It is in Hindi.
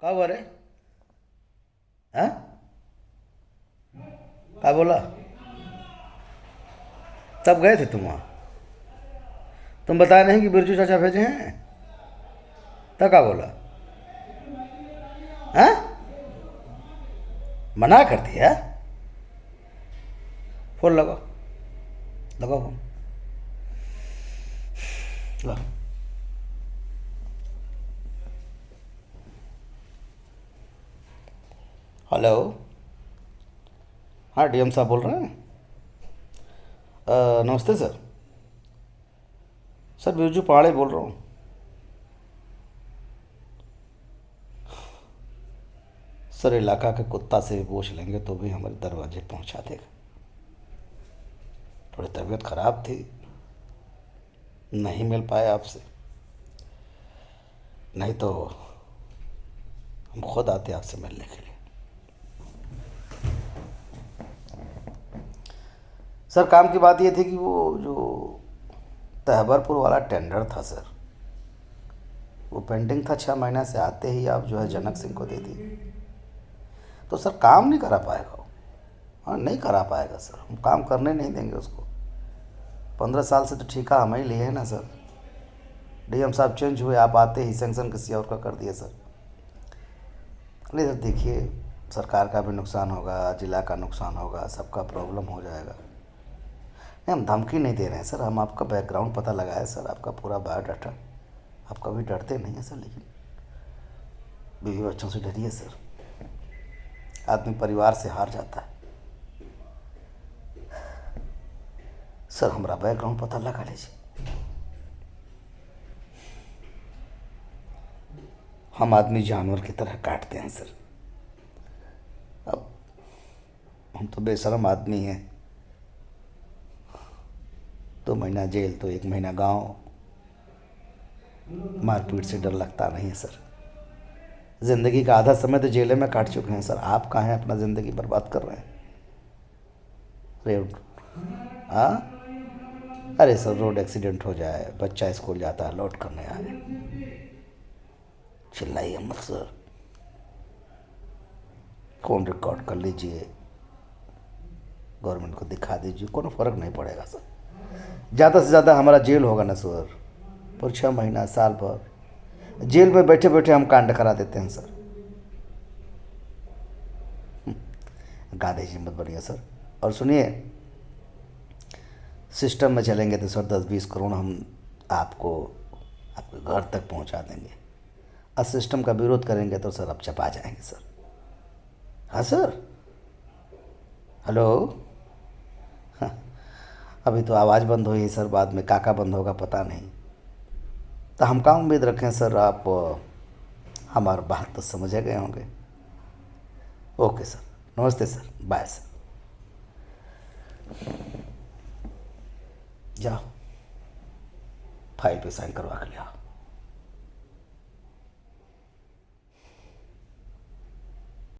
का हुआ रे? हैं? का बोला? तब गए थे तुम वहाँ? तुम बताए नहीं कि बिरजू चाचा भेजे हैं? तब का बोला? हैं? मना कर दिया? फोन लगाओ, लगाओ फोन। लो। हेलो। हाँ, डीएम साहब बोल रहे हैं। नमस्ते सर। सर बिरजू पहाड़े बोल रहा हूँ। सर इलाका के कुत्ता से भी पूछ लेंगे तो भी हमारे दरवाजे पहुंचा देगा। थोड़ी तबीयत खराब थी, नहीं मिल पाए आपसे, नहीं तो हम खुद आते आपसे मिलने के लिए। सर काम की बात ये थी कि वो जो तहबरपुर वाला टेंडर था सर, वो पेंडिंग था 6 महीने से, आते ही आप जो है जनक सिंह को दे दिए। तो सर काम नहीं करा पाएगा वो। हाँ, नहीं करा पाएगा सर, हम काम करने नहीं देंगे उसको। 15 साल से तो ठेका हम ही लिए है ना सर। डीएम साहब चेंज हुए, आप आते ही सेंक्शन किसी और का कर दिए सर। नहीं सर देखिए, सरकार का भी नुकसान होगा, जिला का नुकसान होगा, सबका प्रॉब्लम हो जाएगा। नहीं, हम धमकी नहीं दे रहे हैं सर, हम आपका बैकग्राउंड पता लगाए सर, आपका पूरा बायोडाटा। आप कभी डरते नहीं हैं सर, लेकिन बीवी बच्चों से डरिए सर। आदमी परिवार से हार जाता है। सर हमारा बैकग्राउंड पता लगा लीजिए। हम आदमी जानवर की तरह काटते हैं सर। अब हम तो बेशरम आदमी हैं। 2 महीना जेल तो 1 महीना गांव। मारपीट से डर लगता नहीं है सर। ज़िंदगी का आधा समय तो जेल में काट चुके हैं सर। आप कहाँ हैं अपना ज़िंदगी बर्बाद कर रहे हैं? रोड, हाँ, अरे सर रोड एक्सीडेंट हो जाए, बच्चा स्कूल जाता है, लौट करने आए, चिल्लाइए मत सर। फ़ोन रिकॉर्ड कर लीजिए, गवर्नमेंट को दिखा दीजिए, कोनो फ़र्क नहीं पड़ेगा सर। ज़्यादा से ज़्यादा हमारा जेल होगा ना सर, पर 6 महीना साल भर जेल में बैठे बैठे हम कांड करा देते हैं सर। गांधी जी मत बनिए सर। और सुनिए, सिस्टम में चलेंगे तो सर 10-20 करोड़ हम आपको आपके घर तक पहुंचा देंगे। और सिस्टम का विरोध करेंगे तो सर आप चपा जाएंगे सर। हाँ सर। हेलो। हाँ, अभी तो आवाज़ बंद हुई है सर, बाद में काका बंद होगा पता नहीं। तो हम क्या उम्मीद रखें सर, आप हमारी बात तो समझ गए होंगे। ओके सर, नमस्ते सर, बाय सर। जाओ फाइल पे साइन करवा के ले आओ।